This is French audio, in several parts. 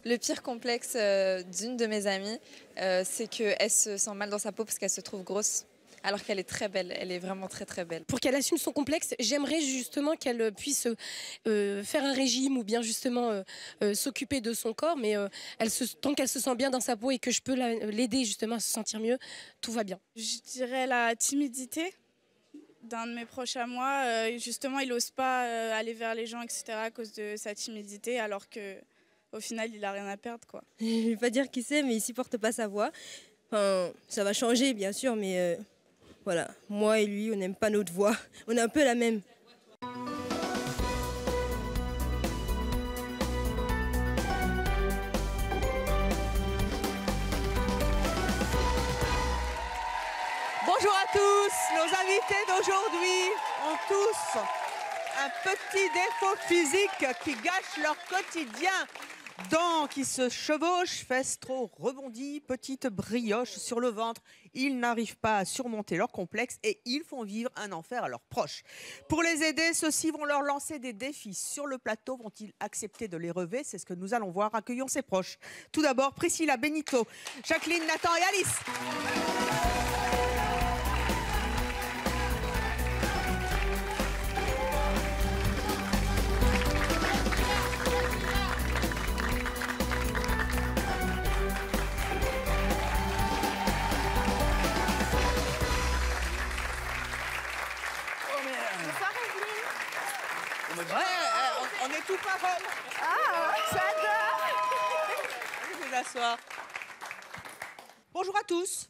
Le pire complexe d'une de mes amies, c'est qu'elle se sent mal dans sa peau parce qu'elle se trouve grosse, alors qu'elle est très belle. Elle est vraiment très très belle. Pour qu'elle assume son complexe, j'aimerais justement qu'elle puisse faire un régime ou bien justement s'occuper de son corps, mais tant qu'elle se sent bien dans sa peau et que je peux l'aider justement à se sentir mieux, tout va bien. Je dirais la timidité d'un de mes proches à moi. Justement, il n'ose pas aller vers les gens, etc. à cause de sa timidité, alors qu'au final, il n'a rien à perdre, quoi. Je ne vais pas dire qui c'est, mais il ne supporte pas sa voix. Enfin, ça va changer, bien sûr, mais voilà. Moi et lui, on n'aime pas notre voix. On est un peu la même. Bonjour à tous, nos invités d'aujourd'hui ont tous un petit défaut physique qui gâche leur quotidien. Dents qui se chevauchent, fesses trop rebondies, petites brioches sur le ventre. Ils n'arrivent pas à surmonter leur complexe et ils font vivre un enfer à leurs proches. Pour les aider, ceux-ci vont leur lancer des défis. Sur le plateau, vont-ils accepter de les relever? C'est ce que nous allons voir. Accueillons ses proches. Tout d'abord, Priscilla, Benito, Jacqueline, Nathan et Alice. Ouais, on est tout parole. Ah, j'adore. Je vais vous asseoir. Bonjour à tous.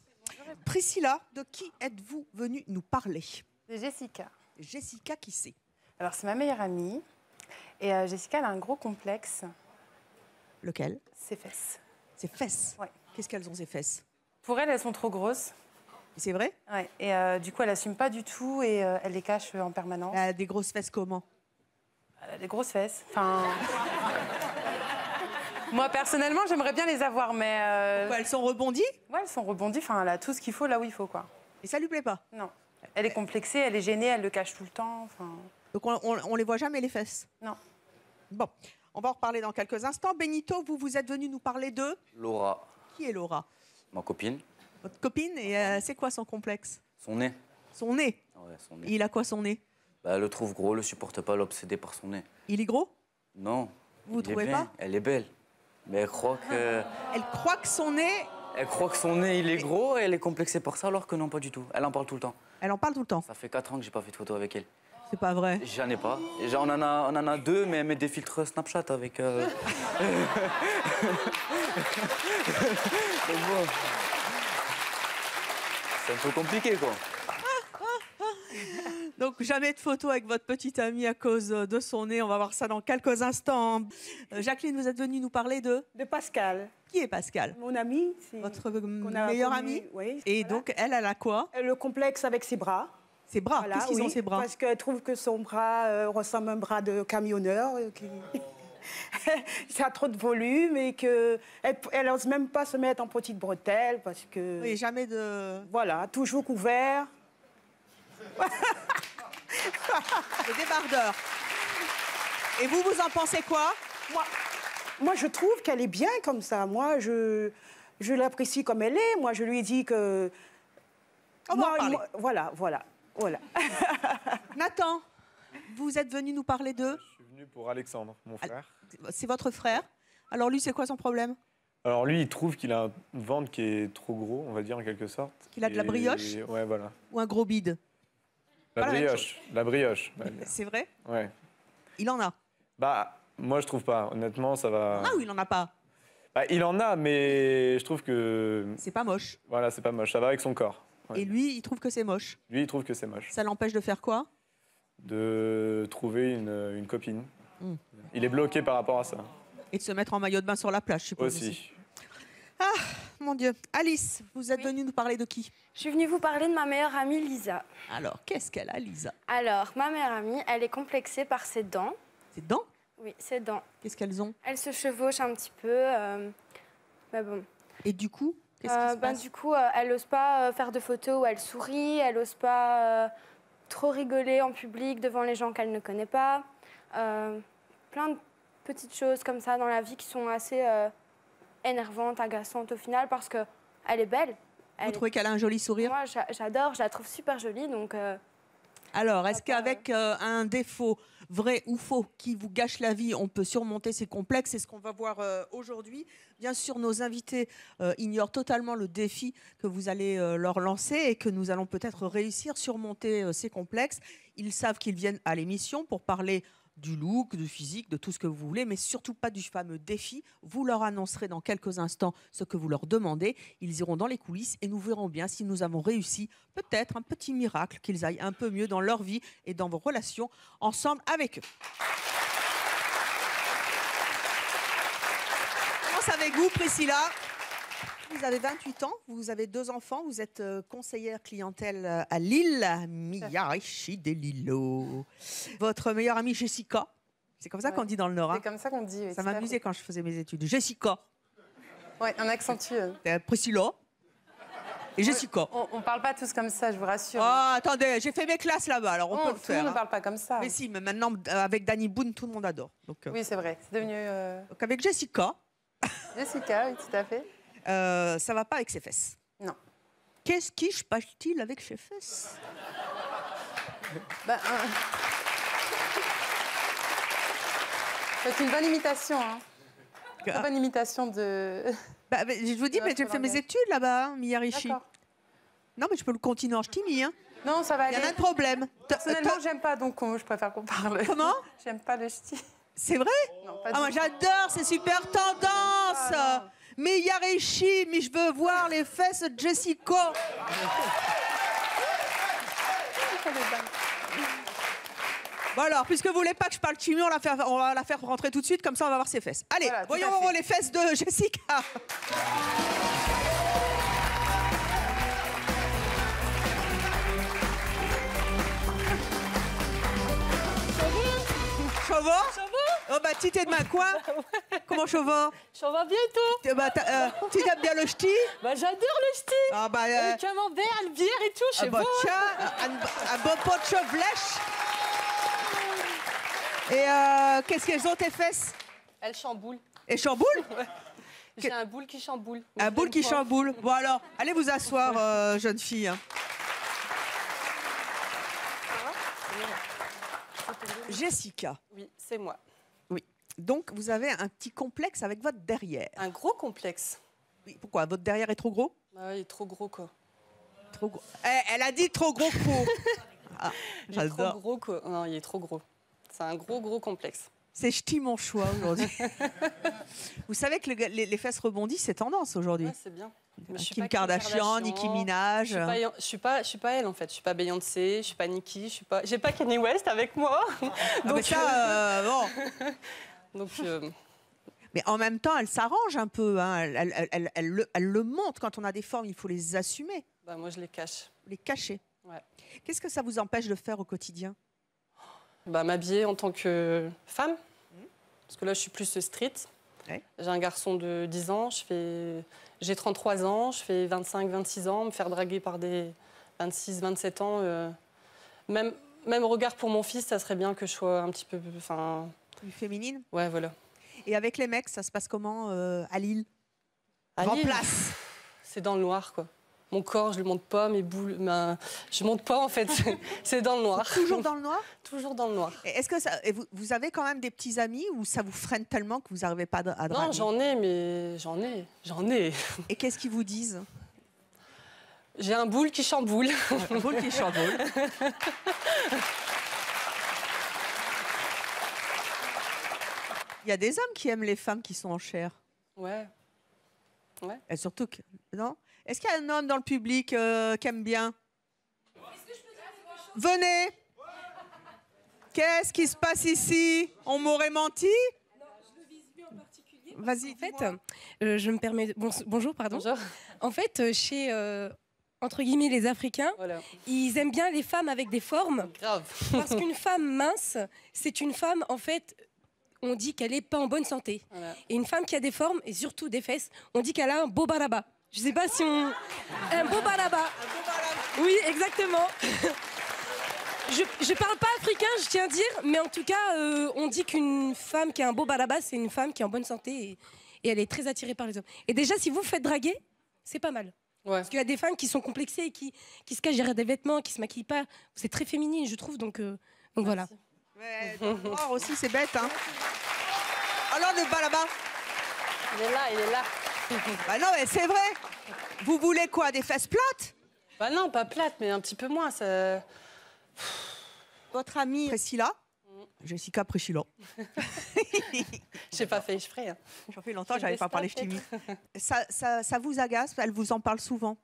Priscilla, de qui êtes-vous venue nous parler? C'est Jessica. Jessica, qui c'est? Alors, c'est ma meilleure amie. Et Jessica, elle a un gros complexe. Lequel? Ses fesses. Ses fesses? Ouais. Qu'est-ce qu'elles ont, ces fesses? Pour elle, elles sont trop grosses. C'est vrai? Ouais. Et du coup, elle assume pas du tout et elle les cache en permanence. Elle a des grosses fesses comment? Elle a des grosses fesses. Enfin... Moi, personnellement, j'aimerais bien les avoir, mais... Pourquoi, elles sont rebondies? Ouais, elles sont rebondies. Enfin, elle a tout ce qu'il faut là où il faut, quoi. Et ça lui plaît pas? Non. Elle est complexée, elle est gênée, elle le cache tout le temps. Enfin... Donc on les voit jamais, les fesses? Non. Bon, on va en reparler dans quelques instants. Benito, vous êtes venu nous parler de... Laura, Qui est Laura? ma copine, Votre copine, et c'est quoi son complexe? son nez. Son nez? Ouais, son nez. Il a quoi, son nez? Bah, elle le trouve gros, elle le supporte pas, l'obsédé par son nez. Il est gros? Non. Vous il est trouvez bien, pas? Elle est belle. Mais elle croit que... Elle croit que son nez... Elle croit que son nez, il est gros et elle est complexée par ça, alors que non, pas du tout. Elle en parle tout le temps. Elle en parle tout le temps? Ça fait 4 ans que j'ai pas fait de photo avec elle. C'est pas vrai? J'en ai pas. Et on en a 2, mais elle met des filtres Snapchat avec... Donc bon. C'est un peu compliqué, quoi. Donc jamais de photo avec votre petite amie à cause de son nez. On va voir ça dans quelques instants. Jacqueline, vous êtes venue nous parler de... De Pascal. Qui est Pascal? Mon amie. Votre meilleure amie? Oui. Et voilà. donc, elle a quoi? Le complexe avec ses bras. Ses bras? Voilà, Qu'est-ce qu'ils ont, ses bras? Parce qu'elle trouve que son bras ressemble à un bras de camionneur. Ça a trop de volume et qu'elle n'ose même pas se mettre en petite bretelle parce que... Oui, jamais de... Voilà, toujours couvert. Le débardeur. Et vous en pensez quoi? Moi, je trouve qu'elle est bien comme ça. Moi, je l'apprécie comme elle est. Moi, je lui ai dit que... On va en parler. Voilà. Nathan, vous êtes venu nous parler de... Je suis venu pour Alexandre, mon frère. C'est votre frère. Alors lui, c'est quoi son problème? Alors lui, il trouve qu'il a un ventre qui est trop gros, on va dire en quelque sorte. Qu'il a de la brioche? Ouais, voilà. Ou un gros bide? La brioche. La brioche. C'est vrai? Ouais. Il en a? Bah, moi, je trouve pas. Honnêtement, ça va... Ah, ou il en a pas? Bah, il en a, mais je trouve que... C'est pas moche. Voilà, c'est pas moche. Ça va avec son corps. Ouais. Et lui, il trouve que c'est moche? Lui, il trouve que c'est moche. Ça l'empêche de faire quoi? De trouver une copine. Il est bloqué par rapport à ça. Et de se mettre en maillot de bain sur la plage, je suppose. Aussi. Ah, mon Dieu. Alice, vous êtes venue nous parler de qui? Je suis venue vous parler de ma meilleure amie Lisa. Alors, qu'est-ce qu'elle a, Lisa? Alors, ma meilleure amie, elle est complexée par ses dents. Ses dents? Oui, ses dents. Qu'est-ce qu'elles ont? Elle se chevauche un petit peu, mais bon. Et du coup, qu'est-ce qui se passe? Du coup, elle n'ose pas faire de photos où elle sourit, elle n'ose pas trop rigoler en public devant les gens qu'elle ne connaît pas. Plein de petites choses comme ça dans la vie qui sont assez énervante, agaçante au final, parce qu'elle est belle. Vous trouvez qu'elle a un joli sourire? Moi, j'adore, je la trouve super jolie, donc... Alors, est-ce qu'avec un défaut, vrai ou faux, qui vous gâche la vie, on peut surmonter ces complexes? C'est ce qu'on va voir aujourd'hui. Bien sûr, nos invités ignorent totalement le défi que vous allez leur lancer et que nous allons peut-être réussir à surmonter ces complexes. Ils savent qu'ils viennent à l'émission pour parler du look, du physique, de tout ce que vous voulez, mais surtout pas du fameux défi. Vous leur annoncerez dans quelques instants ce que vous leur demandez. Ils iront dans les coulisses et nous verrons bien si nous avons réussi peut-être un petit miracle, qu'ils aillent un peu mieux dans leur vie et dans vos relations ensemble avec eux. On commence avec vous, Priscilla. Vous avez 28 ans, vous avez 2 enfants, vous êtes conseillère clientèle à Lille, Miyarishi des Lillo. Votre meilleure amie Jessica, c'est comme ça qu'on dit dans le Nord. C'est comme ça qu'on dit. Oui, ça m'amusait quand je faisais mes études. Jessica. Oui, on accentue. Priscilla. Et Jessica. On ne parle pas tous comme ça, je vous rassure. Oh, attendez, j'ai fait mes classes là-bas, alors on peut le faire. Tout le monde ne parle pas comme ça. Mais si, mais maintenant, avec Danny Boone, tout le monde adore. Donc, oui, c'est vrai, c'est devenu... Donc avec Jessica. Jessica, oui, tout à fait. Ça va pas avec ses fesses. Non. Qu'est-ce qui se passe-t-il avec ses fesses? C'est une bonne imitation. Hein. Une bonne imitation de... je vous dis, mais j'ai fait mes études là-bas, hein, Miyarishi. Non, mais je peux le continuer en ch'timi. Hein. Non, ça va aller. Il y a un problème. Personnellement, j'aime pas, donc je préfère qu'on parle. Comment? J'aime pas le ch'ti. C'est vrai? Non, pas moi j'adore, c'est super tendance. Mais Miyarishi, mais je veux voir les fesses de Jessica. Bon alors, puisque vous voulez pas que je parle chimie, on va la faire rentrer tout de suite, comme ça on va voir ses fesses. Allez, voilà, voyons les fesses de Jessica. Chauveau? Oh bah tu t'es de ma quoi? Comment chauveau? Chauveau bien et tout. Tu aimes bien le ch'ti? Bah j'adore le ch'ti. Ah bah le camembert, le bière et tout, chez vous. Un bon pot de chevelèche. Et qu'est-ce qu'elles ont tes fesses? Elles chamboulent. Et chamboulent? Ouais. J'ai un boule qui chamboule. Un boule qui chamboule. Bon alors, allez vous asseoir, jeune fille. Jessica. Oui, c'est moi. Oui. Donc, vous avez un petit complexe avec votre derrière. Un gros complexe. Oui. Pourquoi? Votre derrière est trop gros? Il est trop gros, quoi. Trop gros. Elle a dit trop gros pour. Il est trop gros, quoi. Non, il est trop gros. C'est un gros complexe. C'est ch'ti mon choix aujourd'hui. Vous savez que les fesses rebondissent, c'est tendance aujourd'hui. Ouais, c'est bien. Kim Kardashian, Nicki Minaj. Je suis pas elle en fait. Je suis pas Beyoncé, je suis pas Nicki, j'ai pas Kanye West avec moi. Donc mais ça, bon. Donc. Mais en même temps, elle s'arrange un peu. Hein. Elle le montre quand on a des formes, il faut les assumer. Bah moi je les cache. Les cacher. Ouais. Qu'est-ce que ça vous empêche de faire au quotidien? Bah m'habiller en tant que femme. Parce que là je suis plus street. Ouais. J'ai un garçon de 10 ans, j'ai 33 ans, je fais 25-26 ans, me faire draguer par des 26-27 ans. Même regard pour mon fils, ça serait bien que je sois un petit peu... Plus féminine? Ouais, voilà. Et avec les mecs, ça se passe comment à Lille? En place? C'est dans le noir, quoi. Mon corps, je ne le montre pas, mes boules... Je ne montre pas, en fait. C'est dans le noir. Toujours dans le noir? Toujours dans le noir. Est-ce que vous avez quand même des petits amis ou ça vous freine tellement que vous n'arrivez pas à draguer? Non, j'en ai, mais j'en ai. Et qu'est-ce qu'ils vous disent? J'ai un boule qui chamboule. Un boule qui chamboule. Il y a des hommes qui aiment les femmes qui sont en chair. Ouais. Ouais. Et surtout que... Non? Est-ce qu'il y a un homme dans le public qui aime bien? Venez. Qu'est-ce qui se passe ici? On m'aurait menti? Non, je le vise lui en particulier. Vas-y. En fait, je me permets... Bonjour, pardon. Bonjour. En fait, chez... entre guillemets, les Africains, voilà. Ils aiment bien les femmes avec des formes. Grave. Parce qu'une femme mince, c'est une femme, en fait, on dit qu'elle n'est pas en bonne santé. Voilà. Et une femme qui a des formes, et surtout des fesses, on dit qu'elle a un beau baraba. Je ne sais pas si on... Un beau baraba. Oui, exactement. Je ne parle pas africain, je tiens à dire, mais en tout cas, on dit qu'une femme qui a un beau baraba, c'est une femme qui est en bonne santé et elle est très attirée par les hommes. Et déjà, si vous vous faites draguer, c'est pas mal. Ouais. Parce qu'il y a des femmes qui sont complexées, et qui se cachent derrière des vêtements, qui se maquillent pas. C'est très féminine, je trouve, donc voilà. Ouais, noir aussi, c'est bête. Hein. Alors, le balaba. Il est là, il est là. Bah non, mais c'est vrai. Vous voulez quoi, des fesses plates? Bah non, pas plate, mais un petit peu moins. Ça... Votre amie Priscilla, Jessica Priscilla. J'ai pas fait exprès. Hein. J'en fais longtemps, j'avais pas parlé ch'timi. Ça vous agace? Elle vous en parle souvent?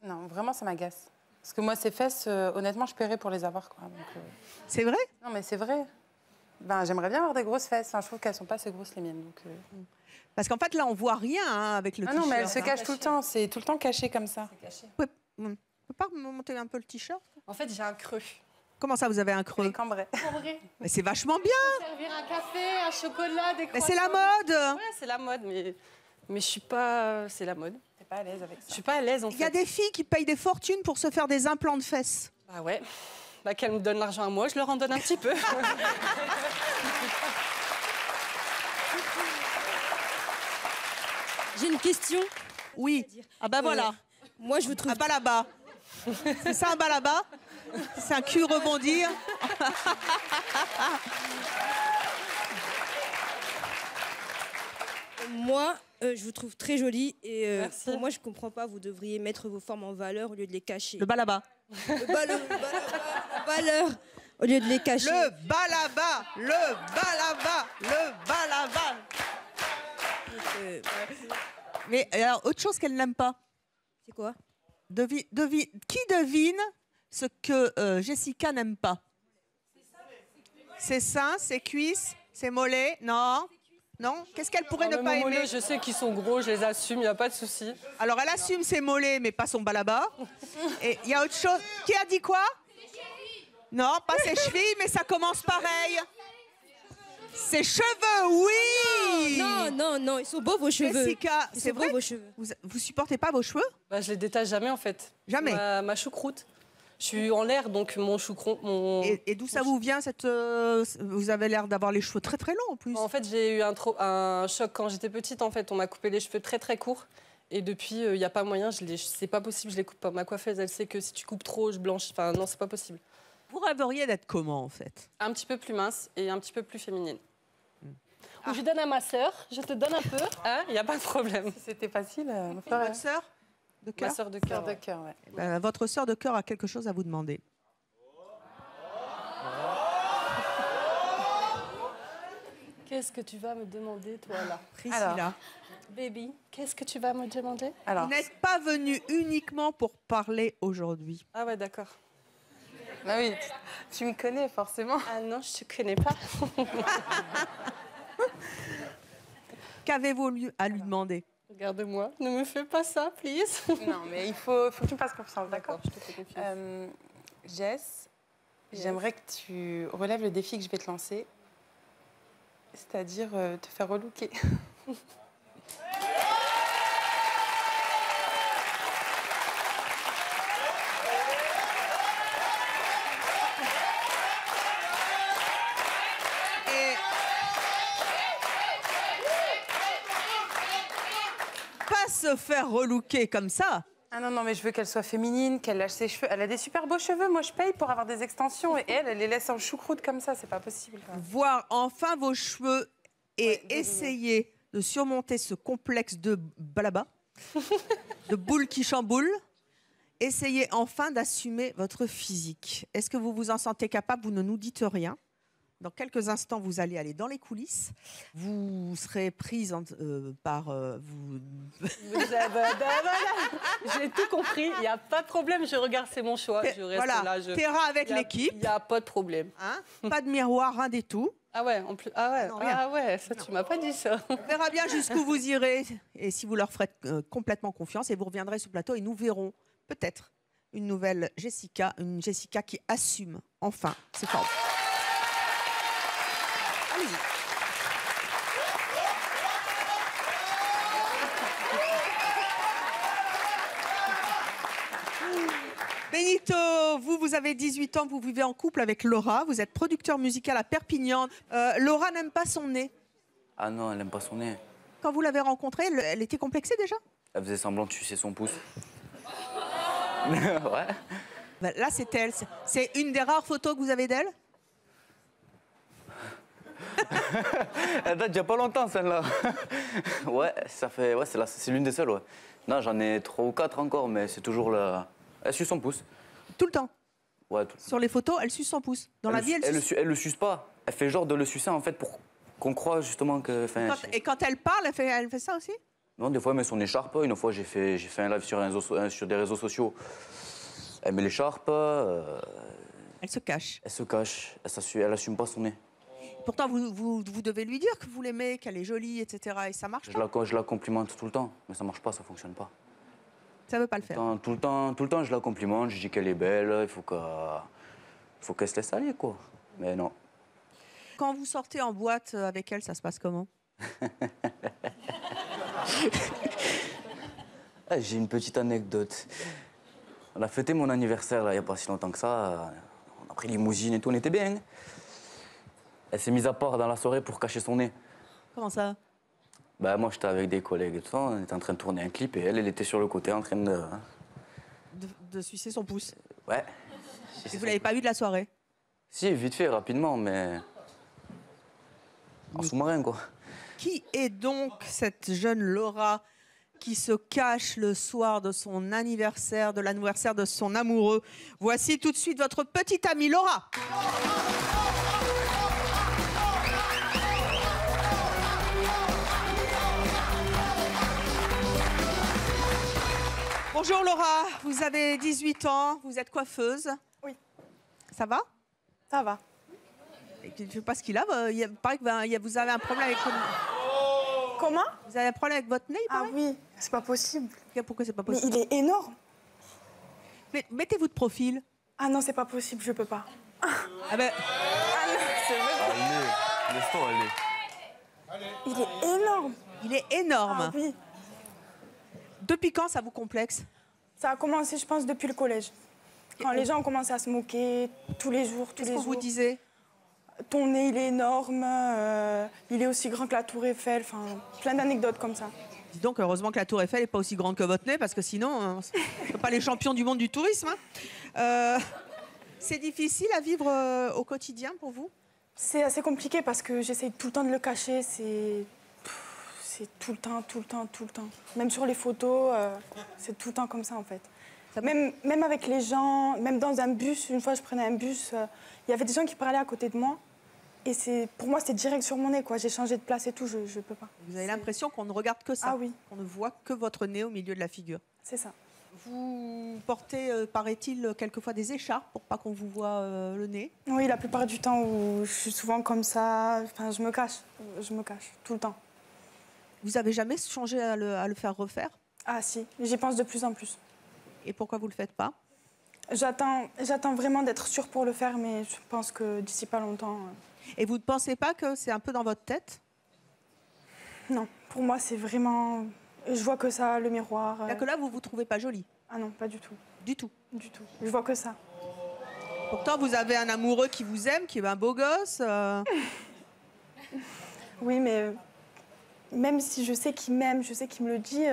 Non, vraiment, ça m'agace. Parce que moi, ces fesses, honnêtement, je paierais pour les avoir. Quoi. C'est vrai? Non, mais c'est vrai. Ben, j'aimerais bien avoir des grosses fesses. Enfin, je trouve qu'elles sont pas assez grosses, les miennes. Donc, Parce qu'en fait, là, on voit rien hein, avec le t-shirt. non, mais elle se cache tout le temps. C'est tout le temps caché comme ça. Vous pouvez pas me monter un peu le t-shirt? En fait, j'ai un creux. Comment ça, vous avez un creux? Cambrai. Mais c'est vachement bien. Servir un café, un chocolat, des croissants. Mais c'est la mode. Ouais, c'est la mode, mais je suis pas... C'est la mode. T'es pas à l'aise avec ça. Je suis pas à l'aise, en fait. Il y a des filles qui payent des fortunes pour se faire des implants de fesses. Bah ouais. Bah qu'elles me donnent l'argent à moi, je leur en donne un petit peu. J'ai une question. Oui. Ah bah voilà. Moi, je vous trouve... Un balaba. C'est ça un balaba? C'est un cul rebondir. Moi, je vous trouve très jolie et Merci. pour moi, je comprends pas. Vous devriez mettre vos formes en valeur au lieu de les cacher. Le balaba. Le valeur au lieu de les cacher. Le balaba. Le balaba. Le balaba. Mais alors, autre chose qu'elle n'aime pas. C'est quoi? Qui devine ce que Jessica n'aime pas? Ses seins, ses cuisses, ses mollets? Non? Non? Qu'est-ce qu'elle pourrait ne pas aimer? Mollets, je sais qu'ils sont gros, je les assume, il n'y a pas de souci. Alors, elle assume ses mollets, mais pas son balaba. Et il y a autre chose. Qui a dit quoi? Non, pas ses chevilles, mais ça commence pareil. Ses cheveux, oui! Non, ils sont beaux vos cheveux. Jessica, c'est vrai? Vos cheveux. Vous supportez pas vos cheveux? Bah, je les détache jamais, en fait. Jamais? Ma choucroute. Je suis en l'air, donc mon choucroute... Et d'où ça vous vient cette... vous avez l'air d'avoir les cheveux très très longs en plus. En fait, j'ai eu un choc quand j'étais petite, en fait. On m'a coupé les cheveux très très courts. Et depuis, il n'y a pas moyen, c'est pas possible, je les coupe pas. Ma coiffeuse, elle sait que si tu coupes trop, je blanchis. Enfin, non, c'est pas possible. Vous rêveriez d'être comment, en fait? Un petit peu plus mince et un petit peu plus féminine. Ou je donne à ma sœur, je te donne un peu. Hein, il n'y a pas de problème. Si c'était facile, Votre sœur de cœur? Ma sœur de cœur. de cœur, ouais. Ben, votre sœur de cœur a quelque chose à vous demander. Qu'est-ce que tu vas me demander, toi, là? Priscilla. Alors. Baby, qu'est-ce que tu vas me demander? Alors, Vous n'êtes pas venue uniquement pour parler aujourd'hui. Ah ouais, d'accord. bah oui, tu me connais forcément. Ah non, je te connais pas. Qu'avez-vous à lui demander? Regarde-moi, ne me fais pas ça, please. Non, mais il faut que tu me fasses confiance, d'accord? Je te fais confiance. Jess, j'aimerais que tu relèves le défi que je vais te lancer, c'est-à-dire te faire relooker. Pas se faire relooker comme ça. Ah non, mais je veux qu'elle soit féminine, qu'elle lâche ses cheveux. Elle a des super beaux cheveux, moi je paye pour avoir des extensions. Et elle les laisse en choucroute comme ça, c'est pas possible. Voir enfin vos cheveux et essayer de surmonter ce complexe de balaba, de boule qui chamboule. Essayez enfin d'assumer votre physique. Est-ce que vous vous en sentez capable? Vous ne nous dites rien. Dans quelques instants, vous allez aller dans les coulisses. Vous serez prise par... vous... J'ai tout compris, il n'y a pas de problème, je regarde, c'est mon choix. Je reste voilà, là. Terra avec l'équipe. Il n'y a pas de problème. Hein, pas de miroir, rien du tout. Ah ouais, en plus, ah ouais, Non, rien. ah ouais, ça tu m'as pas dit ça. On verra bien jusqu'où vous irez et si vous leur ferez complètement confiance et vous reviendrez sur le plateau et nous verrons peut-être une nouvelle Jessica, une Jessica qui assume enfin ses formes. Allez-y. Benito, vous avez 18 ans, vous vivez en couple avec Laura, vous êtes producteur musical à Perpignan. Laura n'aime pas son nez. Ah non, elle n'aime pas son nez. Quand vous l'avez rencontrée, elle était complexée déjà? Elle faisait semblant de sucer son pouce. Ouais. Ben, là, c'est elle. C'est une des rares photos que vous avez d'elle? Elle date d'il y a pas longtemps, celle-là. Ouais, ça fait... Ouais, c'est l'une des seules, ouais. Non, j'en ai 3 ou 4 encore, mais c'est toujours la... Elle suce son pouce. Tout le temps? Ouais, Sur les photos, elle suce son pouce. Dans la vie, elle le suce pas. Elle fait genre de le sucer, en fait, pour qu'on croit justement que... Et quand elle parle, elle fait ça aussi? Non, des fois, elle met son écharpe. Une fois, j'ai fait un live sur des réseaux sociaux. Elle met l'écharpe. Elle se cache. Elle se cache. Elle assume pas son nez. Pourtant, vous devez lui dire que vous l'aimez, qu'elle est jolie, etc. Et ça marche pas. Je la complimente tout le temps, mais ça marche pas, ça fonctionne pas. Ça veut pas le faire. Tout le temps, je la complimente, je dis qu'elle est belle, il faut qu'elle se laisse aller, quoi. Mais non. Quand vous sortez en boîte avec elle, ça se passe comment? J'ai une petite anecdote. On a fêté mon anniversaire, là, il n'y a pas si longtemps que ça. On a pris limousine et tout, on était bien. Elle s'est mise à part dans la soirée pour cacher son nez. Comment ça? Bah, moi, j'étais avec des collègues et tout ça, on était en train de tourner un clip et elle était sur le côté en train de sucer son pouce. Ouais. Et vous l'avez pas vu de la soirée? Si, vite fait, rapidement, mais... En sous-marin, quoi. Qui est donc cette jeune Laura qui se cache le soir de son anniversaire, de l'anniversaire de son amoureux? Voici tout de suite votre petite amie Laura. Bonjour Laura, vous avez 18 ans, vous êtes coiffeuse. Oui. Ça va? Ça va. Je ne sais pas ce qu'il a, il paraît que vous avez un problème avec... Comment? Vous avez un problème avec votre nez, il paraît? Ah oui, c'est pas possible. Pourquoi c'est pas possible? Mais il est énorme. Mais mettez-vous de profil. Ah non, c'est pas possible, je peux pas. Ah ben... Ah non, c'est vrai. Allez, laisse-toi aller. Il est énorme. Il est énorme. Ah oui. Depuis quand ça vous complexe? Ça a commencé, je pense, depuis le collège. Quand les gens ont commencé à se moquer tous les jours, tous les jours. Qu'est-ce qu'on vous disait? Ton nez, il est énorme, il est aussi grand que la Tour Eiffel, enfin, plein d'anecdotes comme ça. Dis donc, heureusement que la Tour Eiffel n'est pas aussi grande que votre nez, parce que sinon, on ne pas les champions du monde du tourisme. Hein. C'est difficile à vivre au quotidien pour vous? C'est assez compliqué parce que j'essaye tout le temps de le cacher, c'est tout le temps, tout le temps, tout le temps. Même sur les photos, c'est tout le temps comme ça en fait. Même avec les gens, même dans un bus, une fois je prenais un bus, il y avait des gens qui parlaient à côté de moi. Et pour moi, c'était direct sur mon nez, quoi. J'ai changé de place et tout, je peux pas. Vous avez l'impression qu'on ne regarde que ça? Ah oui. Qu'on ne voit que votre nez au milieu de la figure? C'est ça. Vous portez, paraît-il, quelquefois des écharpes pour pas qu'on vous voit le nez? Oui, la plupart du temps où je suis souvent comme ça, enfin, je me cache tout le temps. Vous avez jamais songé à le faire refaire? Ah si, j'y pense de plus en plus. Et pourquoi vous le faites pas? J'attends vraiment d'être sûre pour le faire, mais je pense que d'ici pas longtemps... Et vous ne pensez pas que c'est un peu dans votre tête? Non, pour moi, c'est vraiment... Je vois que ça, le miroir... Que là, vous ne vous trouvez pas jolie? Ah non, pas du tout. Du tout? Du tout. Je vois que ça. Pourtant, vous avez un amoureux qui vous aime, qui est un beau gosse. Oui, mais même si je sais qu'il m'aime, je sais qu'il me le dit,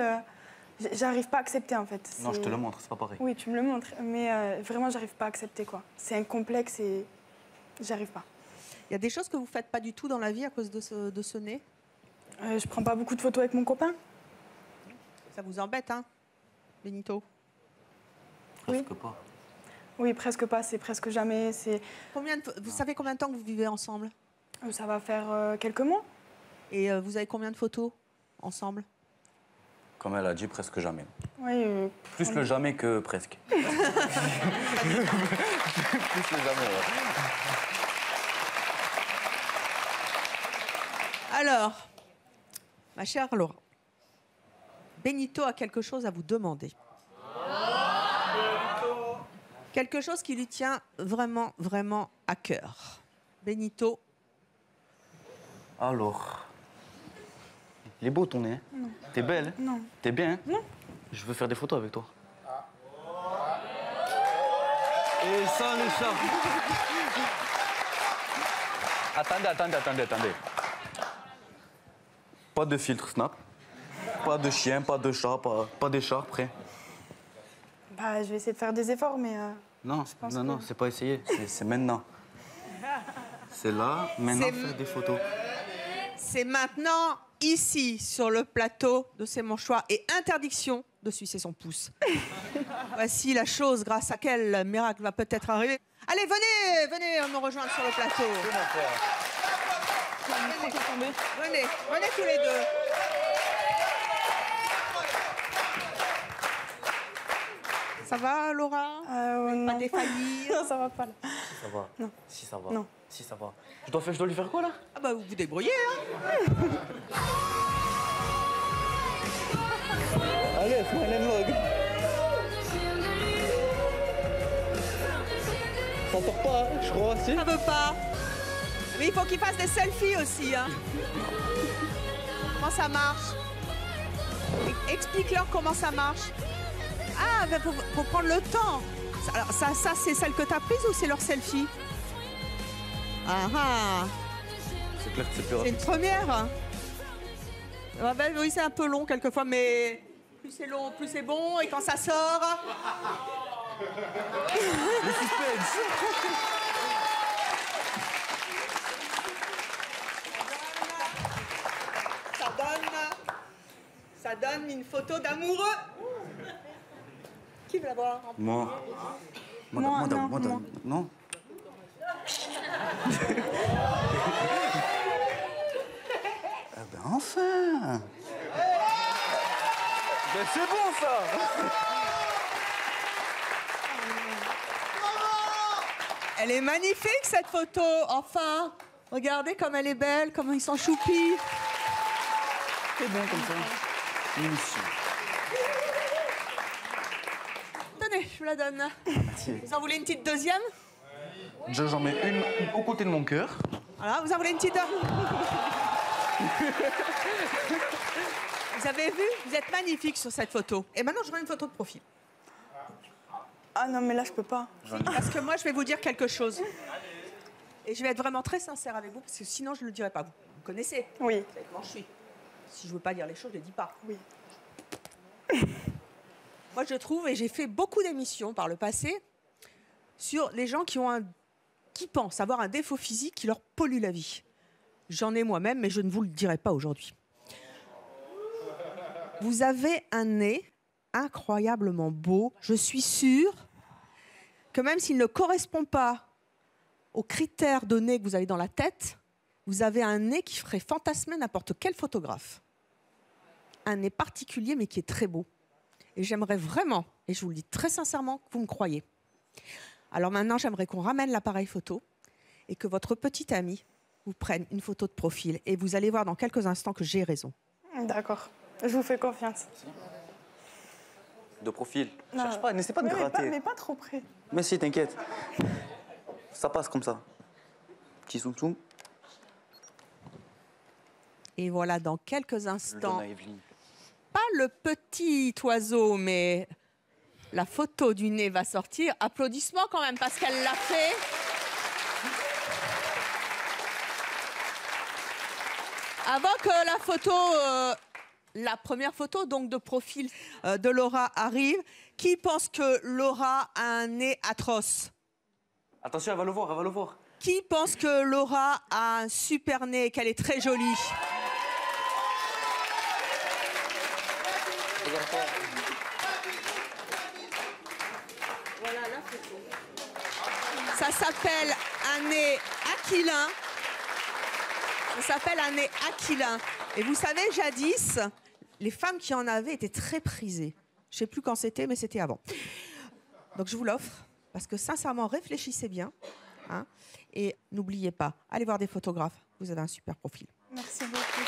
j'arrive pas à accepter, en fait. Non, je te le montre, c'est pas pareil. Oui, tu me le montres, mais vraiment, j'arrive pas à accepter, quoi. C'est un complexe et j'arrive pas. Il y a des choses que vous faites pas du tout dans la vie à cause de ce nez? Je prends pas beaucoup de photos avec mon copain. Ça vous embête, hein, Benito? Presque pas. Oui, presque pas, c'est presque jamais. Vous savez combien de temps que vous vivez ensemble? Ça va faire quelques mois. Et vous avez combien de photos ensemble? Comme elle a dit, presque jamais. Oui. Plus le jamais que presque. Plus le jamais, ouais. Alors, ma chère Laura, Benito a quelque chose à vous demander. Quelque chose qui lui tient vraiment, vraiment à cœur. Benito. Alors, il est beau ton nez. Non. T'es belle. Non. T'es bien. Non. Je veux faire des photos avec toi. Et sans l'écharpe. Attendez. Pas de filtre Snap. Pas de chien, pas de chat, pas d'écharpe, prêt. Bah, je vais essayer de faire des efforts, mais... Non, non, c'est pas essayer, c'est maintenant. C'est là, maintenant, faire des photos. C'est maintenant, ici, sur le plateau de C'est mon choix, et interdiction de sucer son pouce. Voici la chose grâce à quel miracle va peut-être arriver. Allez, venez me rejoindre sur le plateau. Venez tous les deux. Ça va, Laura? Non. Pas défaillir? Non, ça va pas, là. Si ça va. Non. Si ça va. Non. Si ça va. Je dois lui faire quoi, là? Ah bah, vous vous débrouillez, hein. Allez, fais un vlog. Ça sort pas, hein, je crois, si. Ça veut pas. Mais il faut qu'il fasse des selfies aussi, hein. Comment ça marche? Explique-leur comment ça marche. Ah, ben faut prendre le temps. Alors, ça c'est celle que t'as prise ou c'est leur selfie? Ah ah. C'est clair que c'est plus C'est une rapide. première. Ah ben, oui, c'est un peu long quelquefois, mais plus c'est long, plus c'est bon. Et quand ça sort... Le suspense. Ça donne une photo d'amoureux. Qui veut la voir? Moi. Non. Non. Eh ben enfin. Ben c'est bon ça. Elle est magnifique cette photo, enfin. Regardez comme elle est belle, comment ils sont choupis. C'est bon comme ça. Mission. Tenez, je vous la donne. Merci. Vous en voulez une petite deuxième? J'en mets une au côté de mon cœur. Voilà, vous en voulez une petite... Vous avez vu? Vous êtes magnifique sur cette photo. Et maintenant, je veux une photo de profil. Ah non, mais là, je peux pas. Parce que moi, je vais vous dire quelque chose. Et je vais être vraiment très sincère avec vous, parce que sinon, je ne le dirai pas. Vous me connaissez? Oui. Vous savez comment je suis. Si je ne veux pas dire les choses, je ne les dis pas. Oui. Moi, je trouve, et j'ai fait beaucoup d'émissions par le passé, sur les gens qui pensent avoir un défaut physique qui leur pollue la vie. J'en ai moi-même, mais je ne vous le dirai pas aujourd'hui. Vous avez un nez incroyablement beau. Je suis sûre que même s'il ne correspond pas aux critères de nez que vous avez dans la tête, vous avez un nez qui ferait fantasmer n'importe quel photographe. Un nez particulier, mais qui est très beau. Et j'aimerais vraiment, et je vous le dis très sincèrement, que vous me croyez. Alors maintenant, j'aimerais qu'on ramène l'appareil photo et que votre petite amie vous prenne une photo de profil. Et vous allez voir dans quelques instants que j'ai raison. D'accord. Je vous fais confiance. De profil. Non. Cherche pas, n'essaie pas de gratter. Mais pas trop près. Mais si, t'inquiète. Ça passe comme ça. Petit zoom zoom. Et voilà, dans quelques instants, Lona Evelyne. pas le petit oiseau, mais la photo du nez va sortir. Applaudissements quand même, parce qu'elle l'a fait. Avant que la photo, la première photo donc de profil de Laura arrive, qui pense que Laura a un nez atroce? Attention, elle va le voir, elle va le voir. Qui pense que Laura a un super nez et qu'elle est très jolie? Voilà la photo. Ça s'appelle un nez aquilin. Ça s'appelle un nez aquilin. Et vous savez, jadis, les femmes qui en avaient étaient très prisées. Je ne sais plus quand c'était, mais c'était avant. Donc je vous l'offre, parce que sincèrement, réfléchissez bien. Hein, et n'oubliez pas, allez voir des photographes. Vous avez un super profil. Merci beaucoup.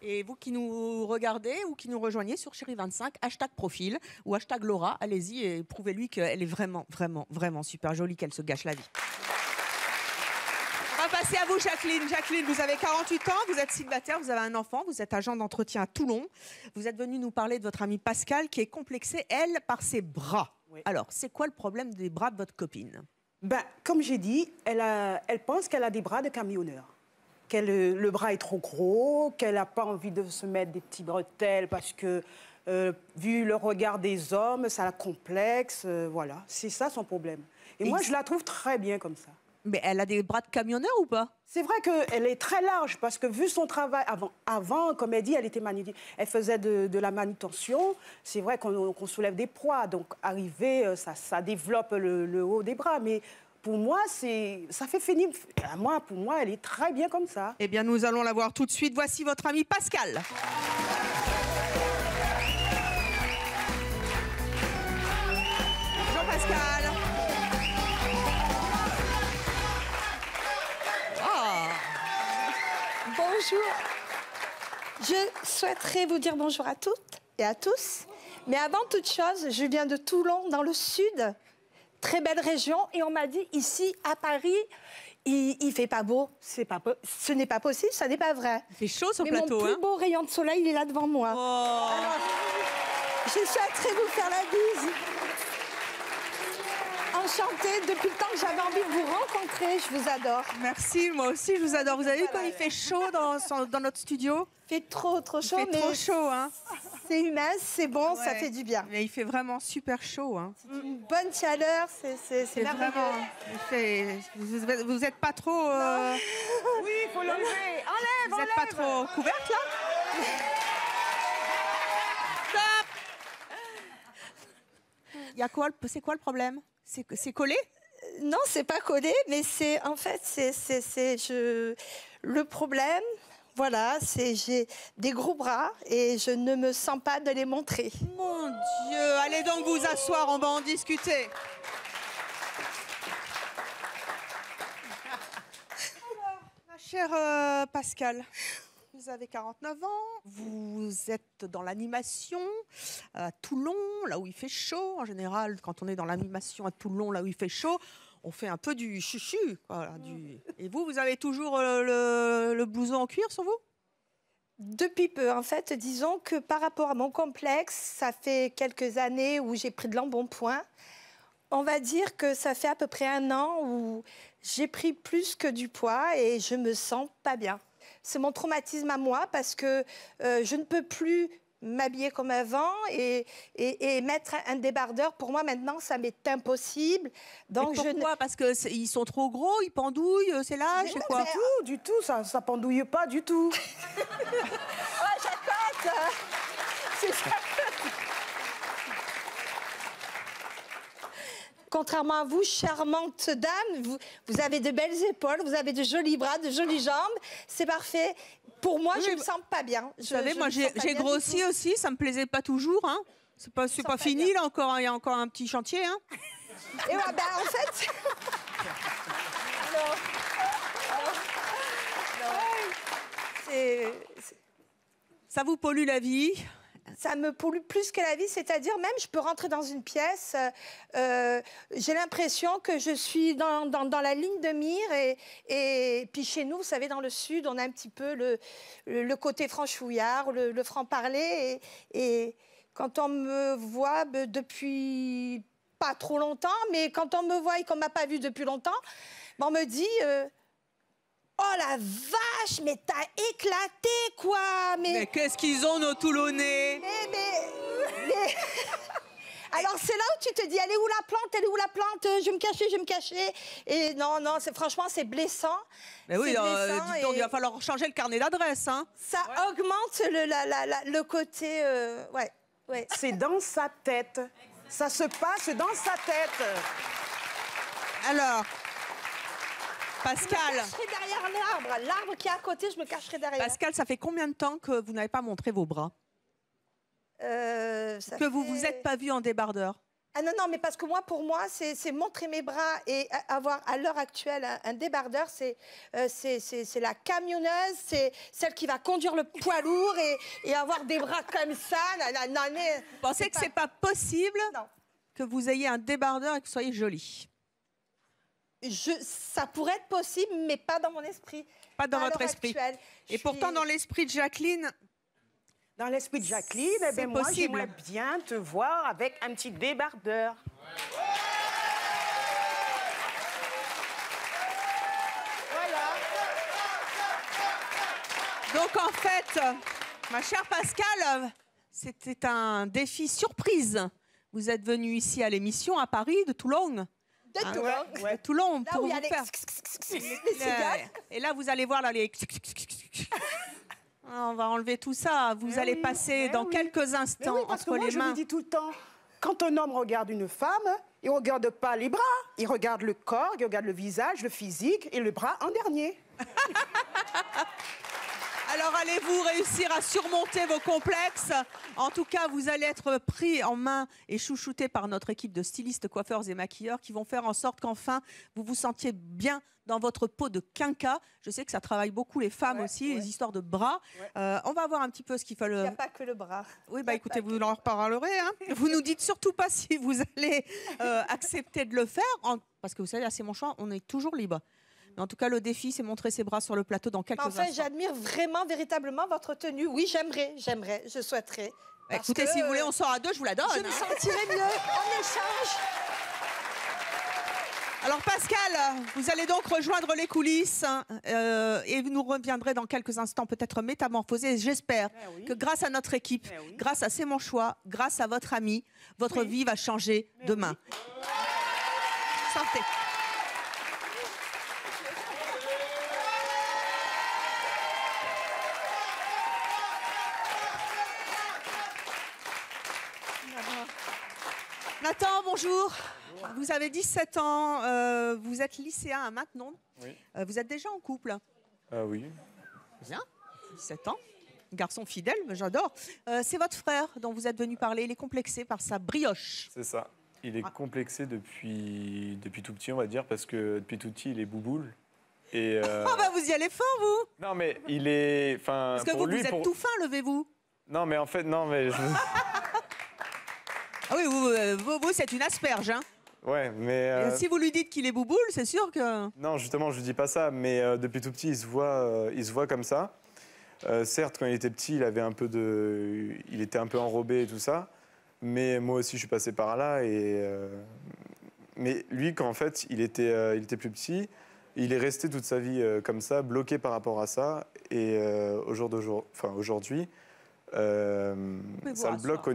Et vous qui nous regardez ou qui nous rejoignez sur Chérie25, hashtag profil ou hashtag Laura, allez-y et prouvez-lui qu'elle est vraiment, vraiment, vraiment super jolie, qu'elle se gâche la vie. On va passer à vous, Jacqueline. Jacqueline, vous avez 48 ans, vous êtes célibataire, vous avez un enfant, vous êtes agent d'entretien à Toulon. Vous êtes venue nous parler de votre amie Pascale qui est complexée, elle, par ses bras. Oui. Alors, c'est quoi le problème des bras de votre copine? Ben, comme j'ai dit, elle pense qu'elle a des bras de camionneur. Le bras est trop gros, qu'elle n'a pas envie de se mettre des petits bretelles parce que, vu le regard des hommes, ça la complexe. Voilà, c'est ça son problème. Et moi, je la trouve très bien comme ça. Mais elle a des bras de camionneur ou pas? C'est vrai qu'elle est très large parce que vu son travail, avant comme elle dit, elle était elle faisait de la manutention. C'est vrai qu'on soulève des poids, donc arriver, ça développe le haut des bras. Mais pour moi, ça fait finir. Pour moi, elle est très bien comme ça. Eh bien, nous allons la voir tout de suite. Voici votre amie Pascale. Bonjour Pascale. Bonjour. Je souhaiterais vous dire bonjour à toutes et à tous. Mais avant toute chose, je viens de Toulon, dans le sud. Très belle région. Et on m'a dit, ici, à Paris, il fait pas beau. Ce n'est pas possible, ça n'est pas vrai. Il fait chaud sur le Mais plateau. mon plus beau rayon de soleil, il est là devant moi. Oh. Alors, je souhaiterais vous faire la bise. Enchantée, depuis le temps que j'avais envie de vous rencontrer, je vous adore. Merci, moi aussi je vous adore. Vous avez vu quand il fait chaud dans notre studio? Il fait trop chaud. Il fait trop chaud, hein. C'est humain, c'est bon, Ouais. ça fait du bien. Mais il fait vraiment super chaud, hein. C'est une bonne chaleur, c'est merveilleux. Vraiment. Vous n'êtes pas trop. Oui, il faut l'enlever. Enlève, Vous n'êtes pas trop couverte là? Stop. C'est quoi le problème? C'est collé? Non, c'est pas collé, mais c'est en fait le problème. Voilà, j'ai des gros bras et je ne me sens pas de les montrer. Mon Dieu, allez donc vous asseoir, on va en discuter. Alors, ma chère Pascale, vous avez 49 ans, vous êtes dans l'animation à Toulon, là où il fait chaud. En général, quand on est dans l'animation à Toulon, là où il fait chaud, on fait un peu du chuchu. Voilà, Et vous avez toujours le blouson en cuir sur vous? Depuis peu, en fait, disons que par rapport à mon complexe, ça fait quelques années où j'ai pris de l'embonpoint. On va dire que ça fait à peu près 1 an où j'ai pris plus que du poids et je me sens pas bien. C'est mon traumatisme à moi parce que je ne peux plus m'habiller comme avant et mettre un débardeur. Pour moi, maintenant, ça m'est impossible. Donc pourquoi? Parce qu'ils sont trop gros, ils pendouillent, c'est l'âge, c'est quoi? Du tout, ça pendouille pas du tout. Oh, j'accorde. C'est ça. Contrairement à vous, charmante dame, vous avez de belles épaules, vous avez de jolis bras, de jolies jambes. C'est parfait. Pour moi, je ne me sens pas bien. Vous savez, moi, j'ai grossi aussi, ça me plaisait pas toujours. Hein. C'est pas fini, là, encore. Il y a encore un petit chantier. Hein. Et ouais, en fait... Ça vous pollue la vie? Ça me pollue plus que la vie, c'est-à-dire même je peux rentrer dans une pièce, j'ai l'impression que je suis dans la ligne de mire et puis chez nous, vous savez, dans le sud, on a un petit peu le côté franchouillard, le franc-parler et quand on me voit depuis pas trop longtemps, mais quand on me voit et qu'on ne m'a pas vu depuis longtemps, on me dit... Oh la vache, mais t'as éclaté quoi! Mais qu'est-ce qu'ils ont nos Toulonnais? Alors c'est là où tu te dis, elle est où la plante? Elle est où la plante? Je vais me cacher. Et non, franchement, c'est blessant. Mais oui, dis donc, il va falloir changer le carnet d'adresse. Hein. Ça augmente le côté... ouais. C'est dans sa tête. Ça se passe dans sa tête. Alors... Pascal. Je me cacherai derrière l'arbre qui est à côté, je me cacherai derrière. Pascal, ça fait combien de temps que vous n'avez pas montré vos bras? Que vous vous êtes pas vu en débardeur? Ah non, mais parce que pour moi, c'est montrer mes bras et avoir à l'heure actuelle un débardeur, c'est la camionneuse, c'est celle qui va conduire le poids lourd et avoir des bras comme ça. Vous pensez que c'est pas possible que vous ayez un débardeur et que vous soyez jolie? ça pourrait être possible, mais pas dans mon esprit. Pas dans À votre l'heure esprit. actuelle. Et pourtant, dans l'esprit de Jacqueline... Dans l'esprit de Jacqueline, eh ben moi, j'aimerais bien te voir avec un petit débardeur. Donc en fait, ma chère Pascale, c'était un défi surprise. Vous êtes venue ici à l'émission à Paris, de Toulon. De Toulon. De Toulon, Là pour où il y vous a les faire... les cigares. Et là, vous allez voir là, les... On va enlever tout ça. Vous allez passer dans quelques instants parce que entre moi, les je mains. me dis tout le temps, quand un homme regarde une femme, il ne regarde pas les bras, il regarde le corps, il regarde le visage, le physique et le bras en dernier. Alors allez-vous réussir à surmonter vos complexes? En tout cas, vous allez être pris en main et chouchoutés par notre équipe de stylistes, coiffeurs et maquilleurs qui vont faire en sorte qu'enfin, vous vous sentiez bien dans votre peau de quinca. Je sais que ça travaille beaucoup les femmes aussi, les histoires de bras. On va voir un petit peu ce qu'il faut... Il n'y a pas que le bras. Oui, bah écoutez, vous en reparlerez. Hein. Vous nous dites surtout pas si vous allez accepter de le faire, parce que vous savez, là, c'est mon choix, on est toujours libre. Mais en tout cas, le défi, c'est montrer ses bras sur le plateau dans quelques instants. Enfin, j'admire vraiment, véritablement votre tenue. Oui, j'aimerais, je souhaiterais. Écoutez, si vous voulez, on sort à deux, je vous la donne. Je me sentirais mieux en échange. Alors Pascal, vous allez donc rejoindre les coulisses et vous nous reviendrez dans quelques instants, peut-être métamorphosés. J'espère que grâce à notre équipe, grâce à C'est mon choix, grâce à votre ami, votre vie va changer demain. Sortez. Nathan, bonjour. Vous avez 17 ans, vous êtes lycéen à Maintenon. Oui. Vous êtes déjà en couple? Oui. Bien, 17 ans. Garçon fidèle, j'adore. C'est votre frère dont vous êtes venu parler. Il est complexé par sa brioche. C'est ça. Il est complexé depuis tout petit, on va dire, parce que depuis tout petit, il est bouboule. Et Oh bah vous y allez fort, vous. Non, mais il est... Parce que pour vous, lui, vous êtes tout fin, levez-vous. Non, mais en fait, non, mais... Ah oui, vous c'est une asperge, hein. Ouais, mais... Si vous lui dites qu'il est bouboule, c'est sûr que... Non, justement, je ne dis pas ça, mais depuis tout petit, il se voit comme ça. Certes, quand il était petit, il était un peu enrobé et tout ça, mais moi aussi, je suis passé par là. Mais lui, quand en fait, il était plus petit, il est resté toute sa vie comme ça, bloqué par rapport à ça. Et aujourd'hui, ça le bloque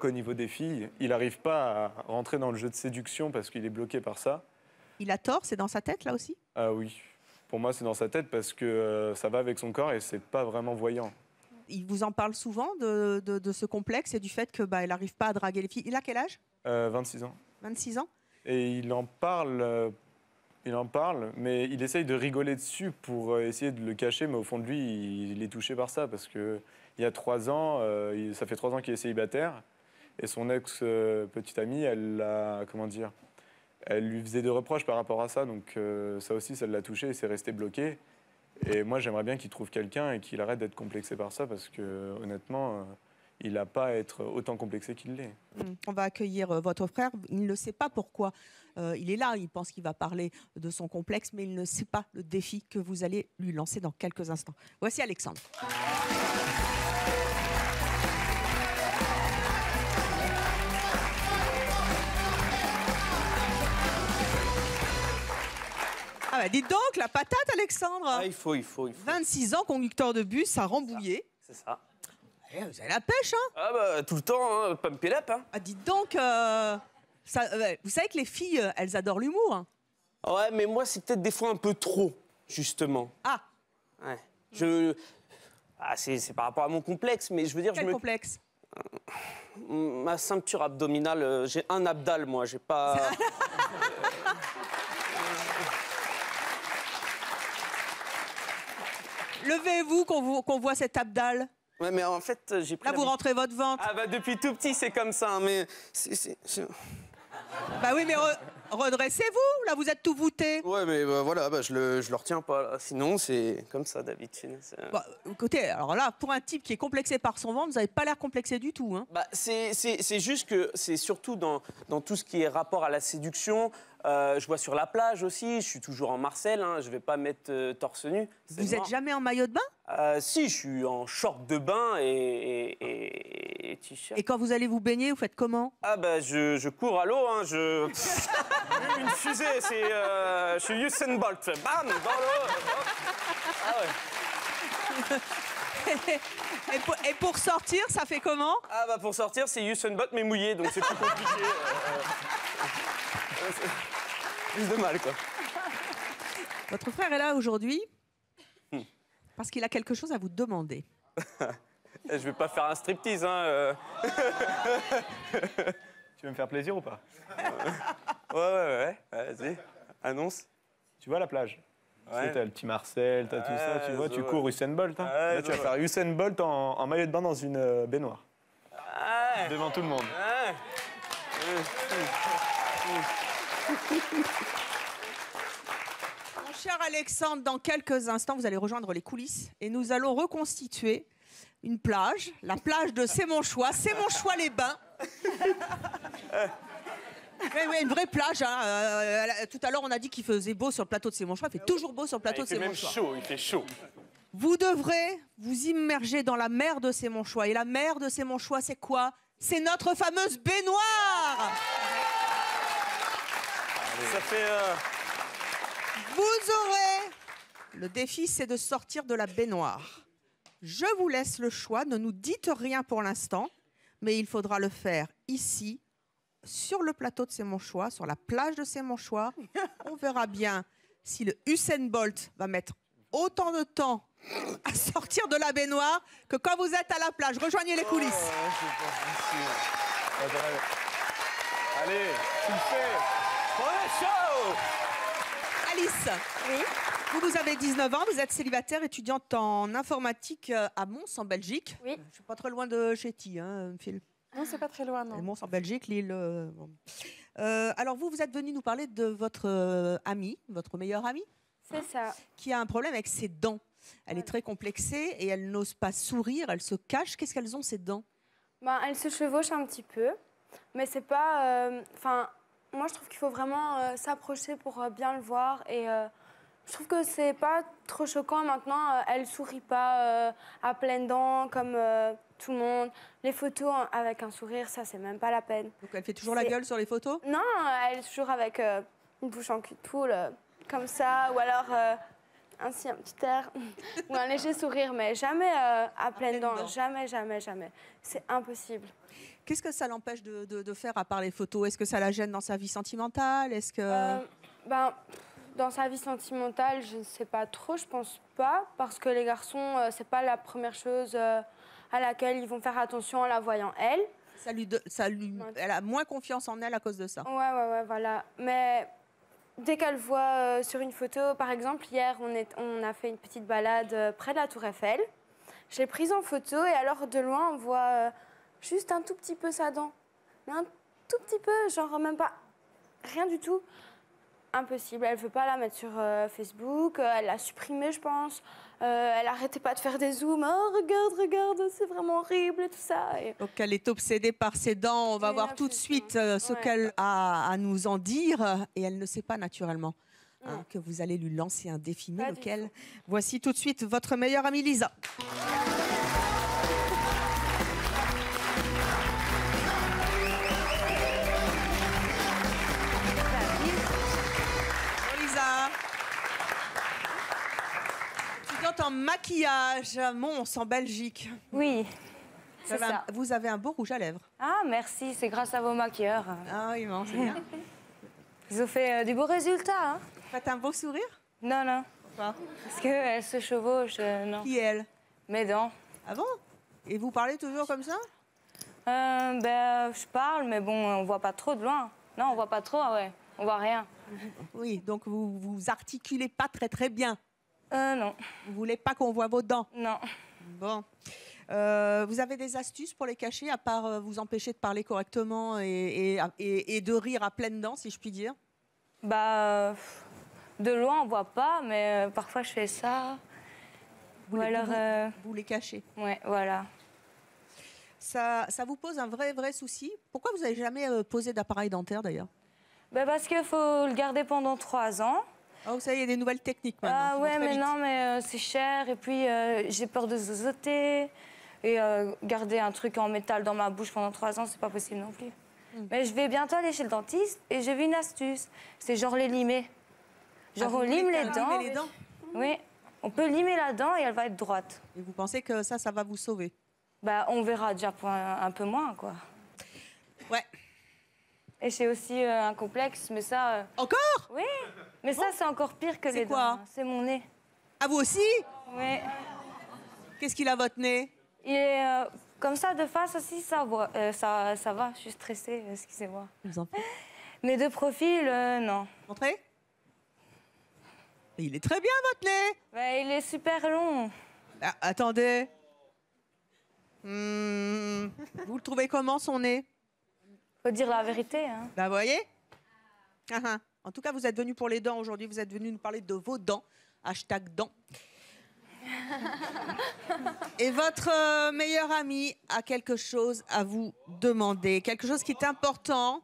au niveau des filles. Il n'arrive pas à rentrer dans le jeu de séduction parce qu'il est bloqué par ça. Il a tort, c'est dans sa tête, là aussi? Ah oui. Pour moi, c'est dans sa tête parce que ça va avec son corps et c'est pas vraiment voyant. Il vous en parle souvent de ce complexe et du fait que il n'arrive pas à draguer les filles. Il a quel âge? 26 ans. 26 ans? Et il en parle, mais il essaye de rigoler dessus pour essayer de le cacher, mais au fond de lui, il est touché par ça parce que il y a 3 ans, ça fait 3 ans qu'il est célibataire et son ex-petite amie, elle lui faisait des reproches par rapport à ça, donc ça aussi, ça l'a touché et c'est resté bloqué. Et moi, j'aimerais bien qu'il trouve quelqu'un et qu'il arrête d'être complexé par ça parce que, honnêtement, il n'a pas à être autant complexé qu'il l'est. On va accueillir votre frère. Il ne sait pas pourquoi il est là. Il pense qu'il va parler de son complexe, mais il ne sait pas le défi que vous allez lui lancer dans quelques instants. Voici Alexandre. Ah bah dites donc, la patate, Alexandre. Ah, il faut. 26 ans, conducteur de bus à Rambouillet. C'est ça. Eh, vous avez la pêche, hein? Ah bah tout le temps, hein, pump it up, hein. Ah, dites donc, vous savez que les filles, elles adorent l'humour. Hein. Ouais, mais moi, c'est peut-être des fois un peu trop, justement. Ah. Ouais. C'est par rapport à mon complexe, mais je veux dire... Quel complexe? Ma ceinture abdominale, j'ai un abdal, moi, j'ai pas... Levez-vous qu'on voit cet abdal. Ouais, mais en fait, j'ai pris... Là, vous rentrez votre ventre. Ah bah depuis tout petit, c'est comme ça, hein, mais... Bah oui, mais redressez-vous, là, vous êtes tout voûté. Ouais, mais voilà, je le retiens pas, là. Sinon, c'est comme ça, David. Bon, écoutez, alors là, pour un type qui est complexé par son ventre, vous n'avez pas l'air complexé du tout. Hein. Bah, c'est juste que c'est surtout dans tout ce qui est rapport à la séduction, Je vois sur la plage aussi, je suis toujours en Marcel, hein, je vais pas mettre torse nu. Vous mort. n'êtes jamais en maillot de bain? Si, je suis en short de bain et t-shirt. Et quand vous allez vous baigner, vous faites comment? Ah bah je cours à l'eau, hein, une fusée, je suis Usain Bolt, bam, dans l'eau. Ah ouais. Et pour sortir, ça fait comment? Ah bah pour sortir, c'est Usain Bolt mais mouillé, donc c'est plus compliqué. Plus de mal, quoi. Votre frère est là aujourd'hui parce qu'il a quelque chose à vous demander. Je vais pas faire un striptease, hein. Tu veux me faire plaisir ou pas? Ouais, vas-y, annonce. Tu vois la plage? Ouais. Tu sais, t'as le petit Marcel, t'as tout ça, tu vois, tu vois. cours Usain Bolt. Hein. Ouais, Là, tu vas faire Usain Bolt en maillot de bain dans une baignoire. Ouais. Devant tout le monde. Ouais. Mon cher Alexandre, dans quelques instants, vous allez rejoindre les coulisses et nous allons reconstituer une plage, la plage de C'est mon choix les bains. Oui, une vraie plage. Hein. Tout à l'heure, on a dit qu'il faisait beau sur le plateau de C'est mon choix. Il fait toujours beau sur le plateau de C'est mon choix. Il fait chaud. Vous devrez vous immerger dans la mer de C'est mon choix. Et la mer de C'est mon choix, c'est quoi? C'est notre fameuse baignoire. Ça fait... Vous aurez... Le défi, c'est de sortir de la baignoire. Je vous laisse le choix. Ne nous dites rien pour l'instant. Mais il faudra le faire ici, sur le plateau de C'est mon choix, sur la plage de C'est mon choix. On verra bien si le Usain Bolt va mettre autant de temps à sortir de la baignoire que quand vous êtes à la plage. Rejoignez les coulisses. Allez, tu le fais. Ouais, chaud. Alice, oui. Vous avez 19 ans, vous êtes célibataire, étudiante en informatique à Mons, en Belgique. Oui. Je suis pas très loin de chez Ti, hein, Phil. Non, c'est pas très loin, non. Mons en Belgique, Lille. Bon. Alors vous êtes venu nous parler de votre amie, votre meilleure amie. C'est ça. Qui a un problème avec ses dents. Elle est très complexée et elle n'ose pas sourire, elle se cache. Qu'est-ce qu'elles ont, ces dents? Elle se chevauche un petit peu, mais c'est pas... moi, je trouve qu'il faut vraiment s'approcher pour bien le voir. Et je trouve que c'est pas trop choquant maintenant. Elle sourit pas à pleines dents comme tout le monde. Les photos avec un sourire, ça, c'est même pas la peine. Donc elle fait toujours la gueule sur les photos? Non, elle est toujours avec une bouche en cul de poule, comme ça, ou alors ainsi un petit air, ou un léger sourire, mais jamais à pleines dents. Jamais. C'est impossible. Qu'est-ce que ça l'empêche de faire à part les photos? Est-ce que ça la gêne dans sa vie sentimentale? Est-ce que... Dans sa vie sentimentale, je ne sais pas trop, je pense pas, parce que les garçons, c'est pas la première chose à laquelle ils vont faire attention en la voyant elle. Elle a moins confiance en elle à cause de ça. Ouais, voilà. Mais dès qu'elle voit sur une photo, par exemple, hier, on a fait une petite balade près de la Tour Eiffel. Je l'ai prise en photo et alors de loin, on voit juste un tout petit peu sa dent. Mais un tout petit peu, genre même pas, rien du tout. Impossible, elle ne veut pas la mettre sur Facebook, elle l'a supprimée, je pense. Elle arrêtait pas de faire des zooms. Oh, regarde, c'est vraiment horrible et tout ça. Et... Donc elle est obsédée par ses dents. On va voir tout de suite ce qu'elle a à nous en dire. Et elle ne sait pas naturellement que vous allez lui lancer un défi. Mais lequel? Voici tout de suite votre meilleure amie Lisa. En maquillage à Mons, en Belgique. Oui, c'est ça. Vous avez un beau rouge à lèvres. Ah, merci, c'est grâce à vos maquilleurs. Ah oui, bon, c'est bien. Ils ont fait des beaux résultats. Hein. Faites un beau sourire? Non. Pourquoi? Parce qu'elle se chevauche, non. Qui elle? Mes dents. Ah bon? Et vous parlez toujours comme ça? Je parle, mais bon, on voit pas trop de loin. Non, on voit pas trop, ouais. On voit rien. Oui, donc vous articulez pas très bien. Non. Vous voulez pas qu'on voit vos dents? Non. Bon. Vous avez des astuces pour les cacher, à part vous empêcher de parler correctement et de rire à pleines dents, si je puis dire? De loin, on voit pas, mais parfois je fais ça. Vous les cachez? Ouais, voilà. Ça vous pose un vrai souci? Pourquoi vous n'avez jamais posé d'appareil dentaire, d'ailleurs? Ben parce qu'il faut le garder pendant 3 ans. Oh, vous savez, il y a des nouvelles techniques maintenant. Ah ouais, mais non, mais c'est cher. Et puis, j'ai peur de zozoter. Et garder un truc en métal dans ma bouche pendant 3 ans, c'est pas possible non plus. Mais je vais bientôt aller chez le dentiste et j'ai vu une astuce. C'est genre les limer. Genre on lime les dents. Oui, on peut limer la dent et elle va être droite. Et vous pensez que ça va vous sauver? Bah, on verra déjà pour un peu moins, quoi. Ouais. Et j'ai aussi un complexe, mais ça... Encore? Oui, mais ça, c'est encore pire que les dents. C'est mon nez. Ah, vous aussi? Oui. Qu'est-ce qu'il a, votre nez? Il est comme ça, de face aussi, ça va. Je suis stressée, excusez-moi. Vous en faites. Mais de profil, non. Montrez. Il est très bien, votre nez. Bah, il est super long. Ah, attendez. Vous le trouvez comment, son nez? Faut dire la vérité, hein. Bah, vous voyez. En tout cas, vous êtes venu pour les dents aujourd'hui. Vous êtes venu nous parler de vos dents. #dents. Et votre meilleur ami a quelque chose à vous demander. Quelque chose qui est important.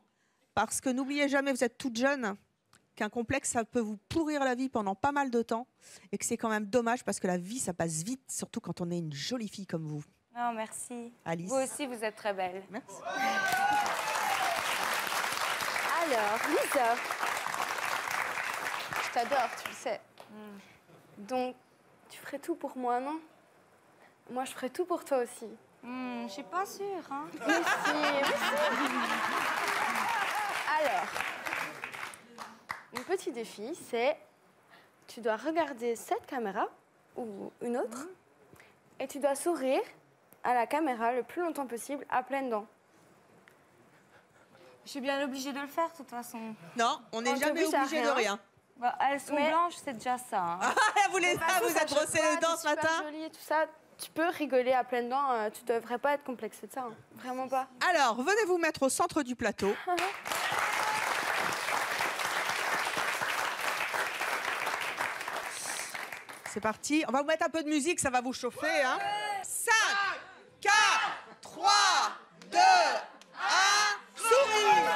Parce que n'oubliez jamais, vous êtes toute jeune, qu'un complexe, ça peut vous pourrir la vie pendant pas mal de temps. Et que c'est quand même dommage parce que la vie, ça passe vite. Surtout quand on est une jolie fille comme vous. Non, merci. Alice. Vous aussi, vous êtes très belle. Merci. Alors, Lisa, je t'adore, tu le sais. Donc, tu ferais tout pour moi, non? Moi, je ferais tout pour toi aussi. Je suis pas sûre, hein. Mais si, mais si. Alors, mon petit défi, c'est tu dois regarder cette caméra ou une autre et tu dois sourire à la caméra le plus longtemps possible à pleines dents. Je suis bien obligée de le faire, de toute façon. Non, on n'est jamais obligé de rien. Bah, elles sont blanches, c'est déjà ça. Hein. Ah, vous vous êtes brossé les dents ce matin? Jolie et tout ça. Tu peux rigoler à pleines dents, tu devrais pas être complexé de ça, hein. Vraiment pas. Alors, venez vous mettre au centre du plateau. C'est parti. On va vous mettre un peu de musique, ça va vous chauffer. Hein. 5, 4, 3, 2, 1, sourire.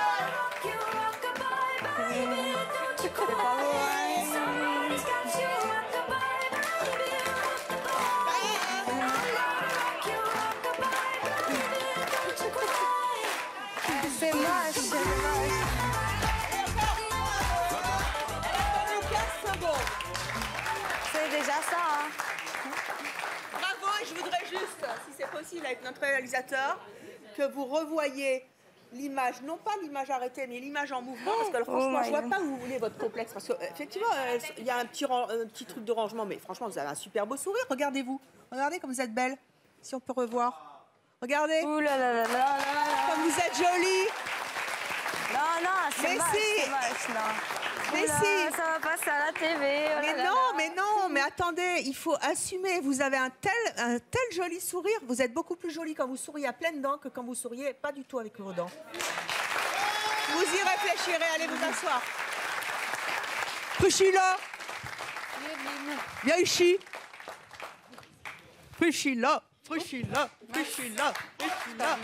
C'est moche, c'est moche. C'est déjà ça. Hein. Bravo, et je voudrais juste, si c'est possible avec notre réalisateur, que vous revoyiez l'image, non pas l'image arrêtée, mais l'image en mouvement, parce que franchement, je vois pas où vous voulez votre complexe, parce qu'effectivement, il y a un petit truc de rangement, mais franchement, vous avez un super beau sourire, regardez-vous. Regardez comme vous êtes belle, si on peut revoir. Regardez. Ouh là là là là là. Comme vous êtes jolie. Non, non, c'est moche, c'est moche, non. Mais Oula, si. ça va passer à la TV. Oh Mais non, mais attendez, il faut assumer. Vous avez un tel joli sourire. Vous êtes beaucoup plus jolie quand vous souriez à pleines dents que quand vous souriez pas du tout avec vos dents. Vous y réfléchirez, allez vous asseoir. Priscilla. Viens ici. Priscilla. Priscilla. Priscilla. Priscilla.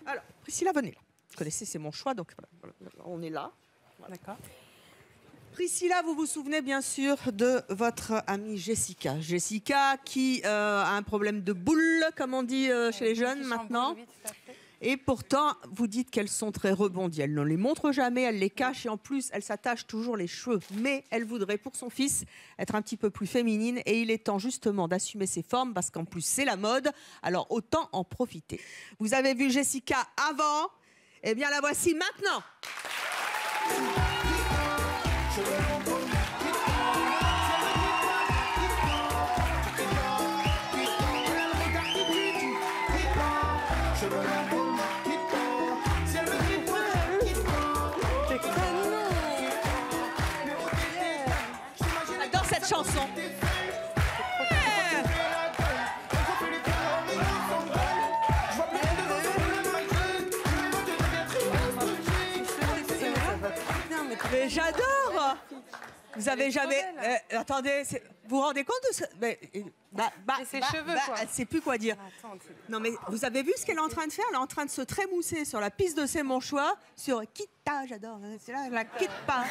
Alors, Priscilla, venez là. Vous connaissez, c'est mon choix, donc voilà, on est là. Voilà. D'accord. Priscilla, vous vous souvenez bien sûr de votre amie Jessica. Jessica qui a un problème de boule, comme on dit chez les jeunes maintenant. Et pourtant, vous dites qu'elles sont très rebondies. Elle ne les montre jamais, elle les cache et en plus, elle s'attache toujours les cheveux. Mais elle voudrait pour son fils être un petit peu plus féminine et il est temps justement d'assumer ses formes parce qu'en plus, c'est la mode. Alors autant en profiter. Vous avez vu Jessica avant, eh bien la voici maintenant. J'adore cette chanson. Mais j'adore. Vous avez jamais... attendez, Vous vous rendez compte de ce... ses cheveux, quoi. Elle ne sait plus quoi dire. Non, mais vous avez vu ce qu'elle est en train de faire? Elle est en train de se trémousser sur la piste de C'est mon choix, sur Kita, j'adore. C'est là, la quitte pas.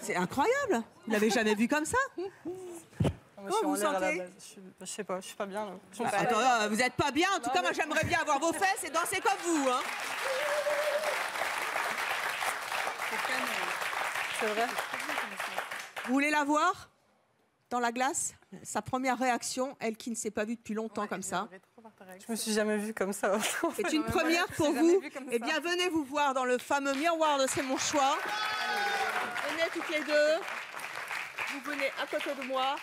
C'est incroyable. Vous l'avez jamais vu comme ça? Comment vous vous sentez? Je sais pas, je suis pas bien. Là. Attends, vous n'êtes pas bien. En tout cas, moi, j'aimerais bien avoir vos fesses et danser comme vous. Hein. C'est vrai. Vous voulez la voir dans la glace? Sa première réaction, elle qui ne s'est pas vue depuis longtemps comme ça. Je me suis jamais vue comme ça. C'est une première pour vous. Eh bien, venez vous voir dans le fameux miroir de C'est mon choix. Venez toutes les deux. Vous venez à côté de moi.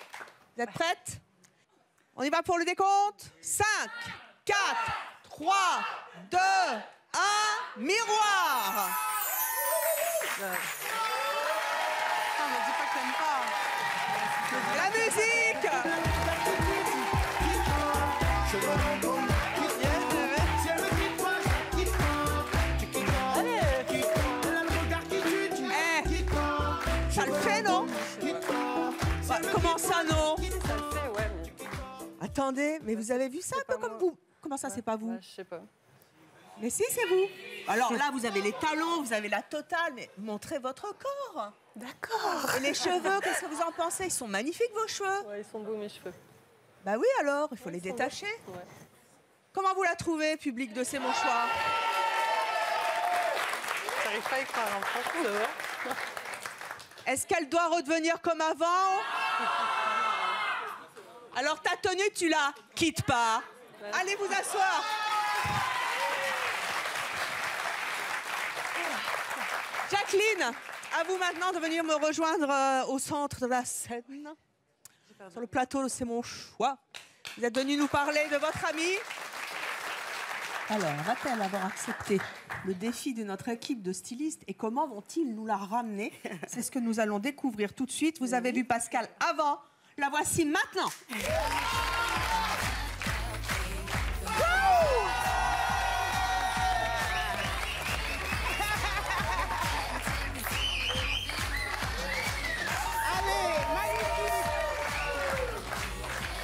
Vous êtes prêtes? On y va pour le décompte. 5, 4, 3, 2, 1, miroir. La musique. Ça le fait, non? Comment ça, non? Attendez, mais vous avez vu ça un peu comme vous? Comment ça, c'est pas vous? Je sais pas. Mais si, c'est vous. Alors là, vous avez les talons, vous avez la totale, mais montrez votre corps. D'accord. Et les cheveux, qu'est-ce que vous en pensez? Ils sont magnifiques, vos cheveux. Ouais, ils sont beaux, mes cheveux. Bah oui, alors, il faut les détacher. Ouais. Comment vous la trouvez, public de C'est mon choix? J'arrive pas à y croire, hein. Franchement, de vrai. Est-ce qu'elle doit redevenir comme avant? Alors ta tenue, tu la quittes pas. Allez vous asseoir. Jacqueline, à vous maintenant de venir me rejoindre au centre de la scène. Sur le plateau de C'est mon choix. Vous êtes venu nous parler de votre amie. Alors, va-t-elle avoir accepté le défi de notre équipe de stylistes et comment vont-ils nous la ramener? C'est ce que nous allons découvrir tout de suite. Vous avez vu Pascal avant, la voici maintenant.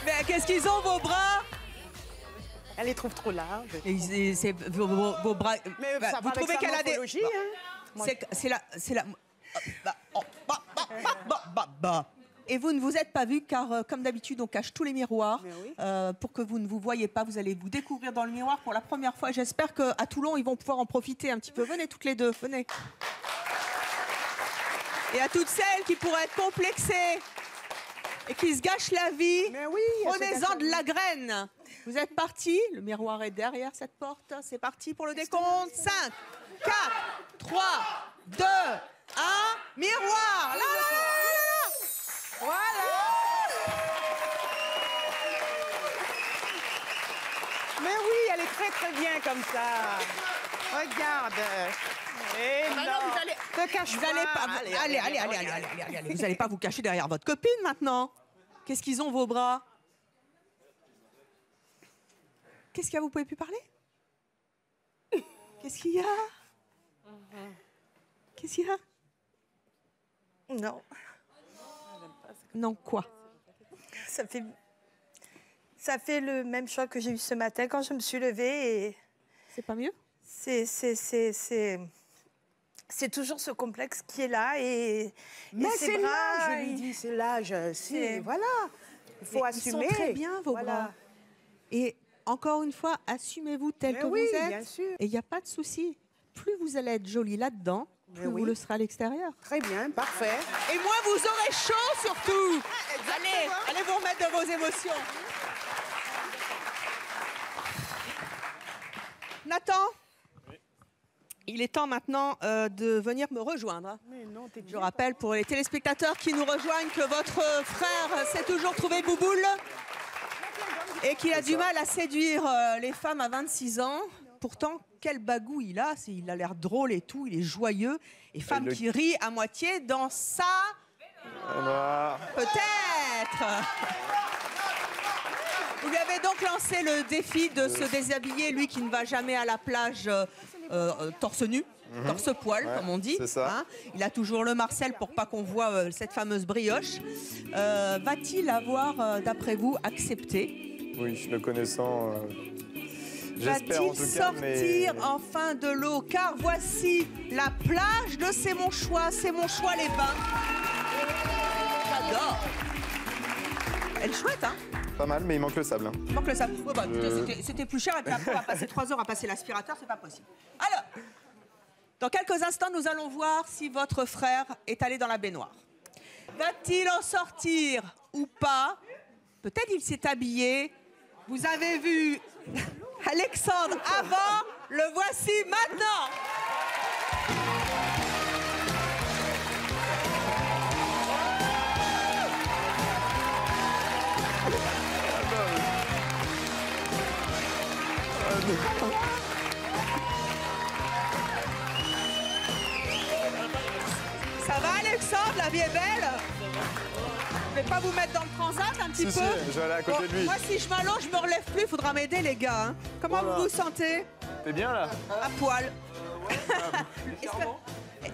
Mais qu'est-ce qu'ils ont, vos bras? Elle les trouve trop larges. C'est vos bras. Mais ça vous va trouvez avec sa qu'elle a des. morphologie, hein. C'est la. Et vous ne vous êtes pas vu car, comme d'habitude, on cache tous les miroirs pour que vous ne vous voyez pas. Vous allez vous découvrir dans le miroir pour la première fois. J'espère qu'à Toulon, ils vont pouvoir en profiter un petit peu. Venez toutes les deux, venez. Et à toutes celles qui pourraient être complexées et qui se gâchent la vie, prenez-en de la graine. Vous êtes partis, le miroir est derrière cette porte. C'est parti pour le décompte. 5, 4, 3, 2, 1, miroir. Là, là, là, là. Voilà. Mais oui, elle est très très bien comme ça. Regarde. Et maintenant, non, vous allez, te cache vous pas. allez pas, allez. Vous n'allez pas vous cacher derrière votre copine maintenant. Qu'est-ce qu'ils ont, vos bras? Qu'est-ce qu'il y a? Vous pouvez plus parler? Qu'est-ce qu'il y a? Qu'est-ce qu'il y a? Non. Non, quoi? Ça fait le même choix que j'ai eu ce matin quand je me suis levée. Et c'est pas mieux? C'est toujours ce complexe qui est là. Mais c'est l'âge, je lui dis, c'est l'âge. Voilà, il faut assumer. Ils sont très bien, vos bras. Et encore une fois, assumez-vous tel que vous êtes. Bien sûr. Et il n'y a pas de souci. Plus vous allez être jolie là-dedans, plus vous le serez à l'extérieur. Très bien, parfait. Et moins vous aurez chaud surtout. Allez vous remettre de vos émotions. Nathan, il est temps maintenant de venir me rejoindre. Je rappelle pour les téléspectateurs qui nous rejoignent que votre frère s'est toujours trouvé bouboule et qu'il a du mal à séduire les femmes à 26 ans. Pourtant, quel bagou il a. Il a l'air drôle et tout, il est joyeux. Et femme qui rit à moitié dans sa... Peut-être. Vous lui avez donc lancé le défi de se déshabiller, lui qui ne va jamais à la plage torse nu. Torse poil, comme on dit. C'est ça. Hein. Il a toujours le Marcel pour pas qu'on voit cette fameuse brioche. Va-t-il avoir, d'après vous, accepté? Oui, le connaissant, j'espère en tout Va-t-il cas. Mais... sortir enfin de l'eau? Car voici la plage de C'est mon choix les bains. J'adore. Elle est chouette, hein? Pas mal, mais il manque le sable. Hein. Il manque le sable. Oh, bah, c'était plus cher et puis après on va passer 3 heures à passer l'aspirateur, c'est pas possible. Alors, dans quelques instants, nous allons voir si votre frère est allé dans la baignoire. Va-t-il en sortir ou pas? Peut-être il s'est habillé. Vous avez vu Alexandre avant, le voici maintenant. Ça va Alexandre, la vie est belle? Je vais pas vous mettre dans le transat un petit peu? Si, je vais aller à côté de lui. Moi si je m'allonge, je me relève plus, il faudra m'aider les gars. Hein. Comment vous vous sentez? T'es bien là? À poil.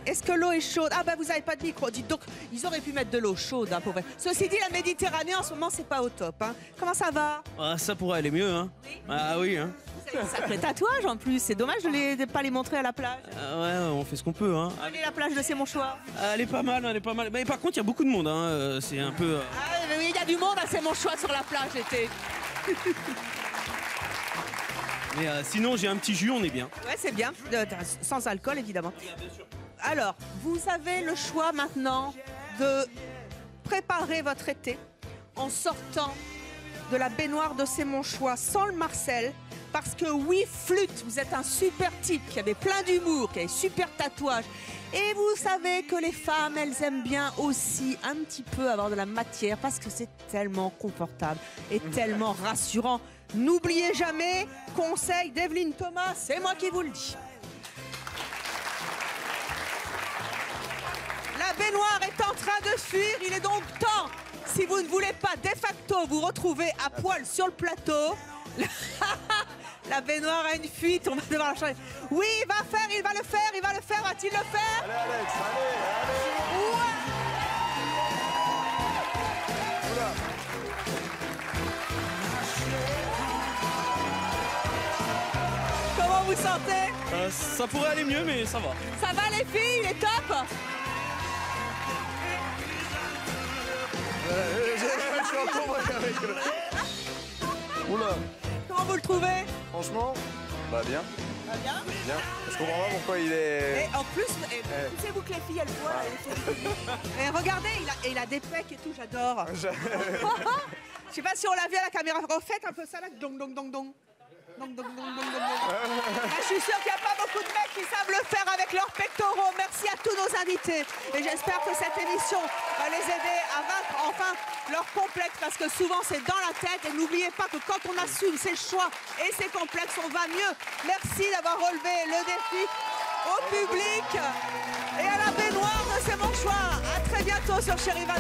Est-ce que l'eau est chaude? Ah bah vous avez pas de micro. Dites donc, ils auraient pu mettre de l'eau chaude, hein, pour vrai. Ceci dit, la Méditerranée en ce moment c'est pas au top. Hein. Comment ça va? Ah, ça pourrait aller mieux, hein. Oui. Ah oui, hein. C'est un sacré tatouage en plus. C'est dommage de ne pas les montrer à la plage. Ouais, on fait ce qu'on peut, hein. Allez, la plage de C'est mon choix. Elle est pas mal, elle est pas mal. Mais par contre, il y a beaucoup de monde, hein. C'est un peu. Ah oui, il y a du monde à C'est mon choix sur la plage l'été. Mais sinon, j'ai un petit jus, on est bien. Ouais, c'est bien. Sans alcool, évidemment. Alors, vous avez le choix maintenant de préparer votre été en sortant de la baignoire de C'est mon choix sans le Marcel. Parce que oui, Flûte, vous êtes un super type qui avait plein d'humour, qui avait super tatouage. Et vous savez que les femmes, elles aiment bien aussi un petit peu avoir de la matière parce que c'est tellement confortable et tellement rassurant. N'oubliez jamais, conseil d'Evelyne Thomas, c'est moi qui vous le dis. La baignoire est en train de fuir, il est donc temps, si vous ne voulez pas de facto vous retrouver à poil sur le plateau, la baignoire a une fuite, on va devoir la changer. Oui, il va le faire, va-t-il le faire? Allez Alex, allez. Ouais. Oula. Comment vous sentez? Ça pourrait aller mieux, mais ça va. Ça va les filles, il est top? Je suis en combat avec le... Oula. Comment vous le trouvez? Franchement, bah bien. Va bien? Bien. Je comprends pas pourquoi il est... Et en plus, poussez-vous que les filles, elles voient. Et regardez, il a des pecs et tout, j'adore. Je sais pas si on l'a vu à la caméra. Refaites un peu ça là. Dong, dong, dong, dong. Donc, je suis sûre qu'il n'y a pas beaucoup de mecs qui savent le faire avec leurs pectoraux. Merci à tous nos invités. Et j'espère que cette émission va les aider à vaincre enfin leur complexe. Parce que souvent, c'est dans la tête. Et n'oubliez pas que quand on assume ses choix et ses complexes, on va mieux. Merci d'avoir relevé le défi au public. Et à la baignoire de C'est mon choix. À très bientôt sur Chérie 25.